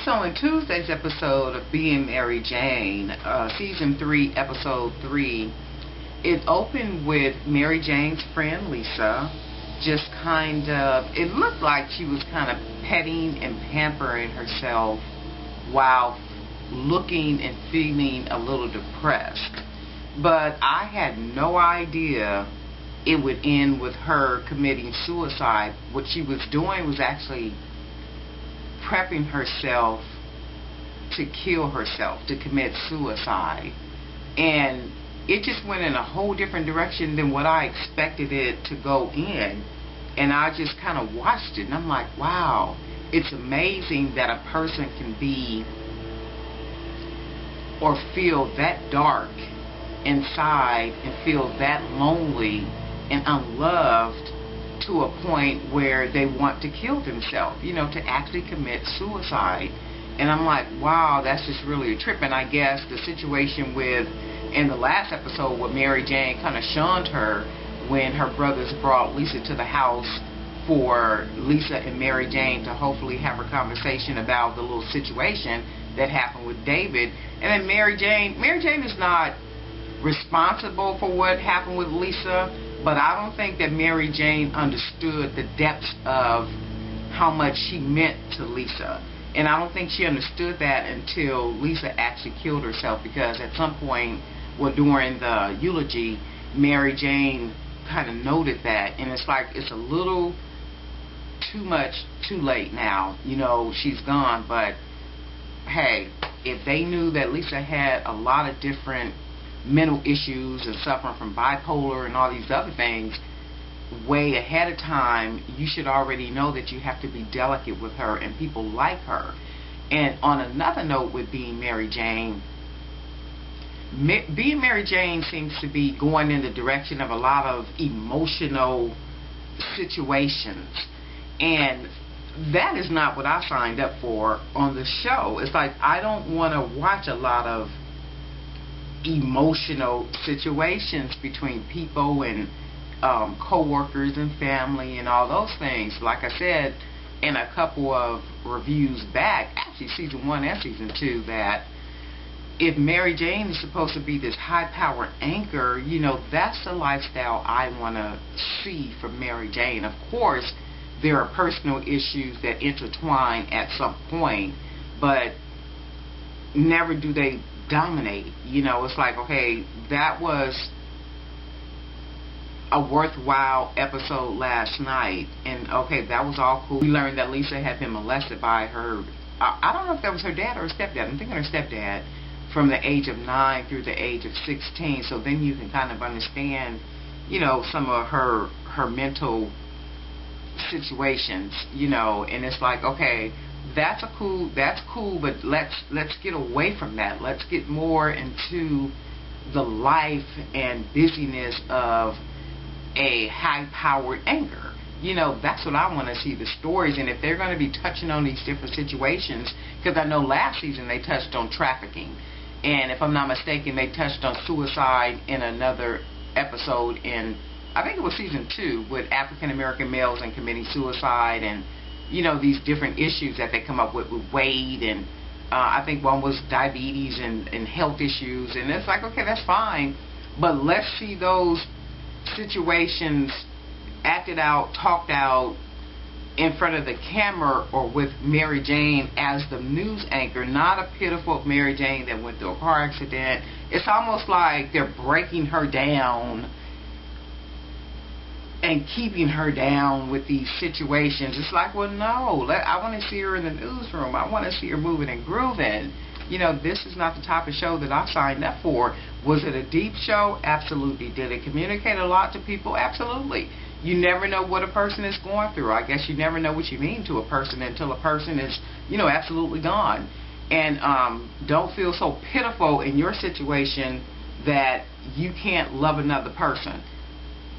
So in Tuesday's episode of Being Mary Jane, Season 3, Episode 3, it opened with Mary Jane's friend Lisa just it looked like she was kind of petting and pampering herself while looking and feeling a little depressed. But I had no idea it would end with her committing suicide. What she was doing was actually prepping herself to kill herself, to commit suicide. And it just went in a whole different direction than what I expected it to go in. And I just kind of watched it, and I'm like, wow, it's amazing that a person can be or feel that dark inside and feel that lonely and unloved to a point where they want to kill themselves, to actually commit suicide. And I'm like, wow, that's just really a trip. And I guess the situation in the last episode with Mary Jane kind of shunned her when her brothers brought Lisa to the house for Lisa and Mary Jane to hopefully have a conversation about the little situation that happened with David. And then Mary Jane is not responsible for what happened with Lisa, but I don't think that Mary Jane understood the depths of how much she meant to Lisa. And I don't think she understood that until Lisa actually killed herself, because at some point, during the eulogy, Mary Jane kind of noted that. And it's like, it's a little too much, too late now. She's gone, but hey, if they knew that Lisa had a lot of different mental issues and suffering from bipolar and all these other things way ahead of time, you should already know that you have to be delicate with her and people like her. And on another note with Being Mary Jane, Being Mary Jane seems to be going in the direction of a lot of emotional situations, and that is not what I signed up for on the show. It's like, I don't want to watch a lot of emotional situations between people and co-workers and family and all those things. Like I said in a couple of reviews back, actually Season 1 and Season 2, that if Mary Jane is supposed to be this high-powered anchor, that's the lifestyle I want to see from Mary Jane. Of course, there are personal issues that intertwine at some point, but never do they dominate. It's like, okay, that was a worthwhile episode last night, and okay, that was all cool. We learned that Lisa had been molested by her, I don't know if that was her dad or her stepdad. I'm thinking her stepdad, from the age of 9 through the age of 16. So then you can kind of understand, some of her mental situations, and it's like, okay, that's cool, but let's get away from that. Let's get more into the life and busyness of a high-powered anchor. That's what I want to see, the stories. And if they're going to be touching on these different situations, because I know last season they touched on trafficking, and if I'm not mistaken, they touched on suicide in another episode in, I think it was Season 2, with African American males and committing suicide, and these different issues that they come up with weight, and I think one was diabetes and health issues. And it's like, okay, that's fine, but let's see those situations acted out, talked out in front of the camera, or with Mary Jane as the news anchor, not a pitiful Mary Jane that went through a car accident. It's almost like they're breaking her down and keeping her down with these situations. It's like, well, no, I want to see her in the newsroom. I want to see her moving and grooving. This is not the type of show that I signed up for. Was it a deep show? Absolutely. Did it communicate a lot to people? Absolutely. You never know what a person is going through. I guess you never know what you mean to a person until a person is, absolutely gone. And don't feel so pitiful in your situation that you can't love another person.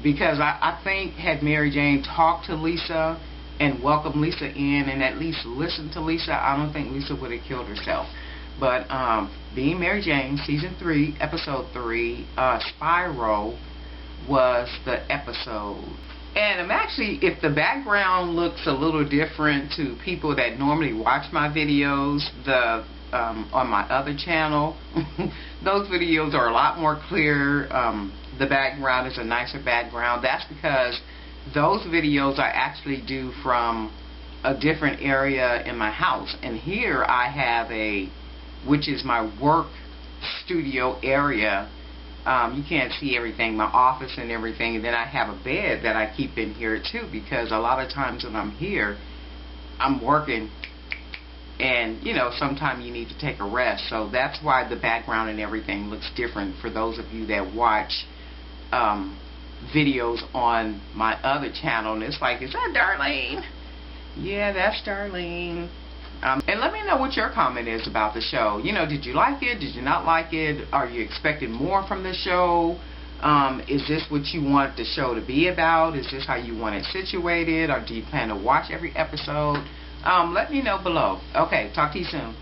Because I think had Mary Jane talked to Lisa and welcomed Lisa in and at least listened to Lisa, I don't think Lisa would have killed herself. But Being Mary Jane, Season 3, Episode 3, Sparrow was the episode. And I'm actually, if the background looks a little different to people that normally watch my videos, on my other channel, those videos are a lot more clear. The background is a nicer background. That's because those videos I actually do from a different area in my house. And here I have which is my work studio area. You can't see everything, my office and everything. And then I have a bed that I keep in here too, because a lot of times when I'm here, I'm working, and you know, sometimes you need to take a rest. So that's why the background and everything looks different for those of you that watch videos on my other channel. And it's like, is that Darlene? Yeah, that's Darlene. And let me know what your comment is about the show. You know, did you like it? Did you not like it? Are you expecting more from the show? Is this what you want the show to be about? Is this how you want it situated? Or do you plan to watch every episode? Let me know below. Okay, talk to you soon.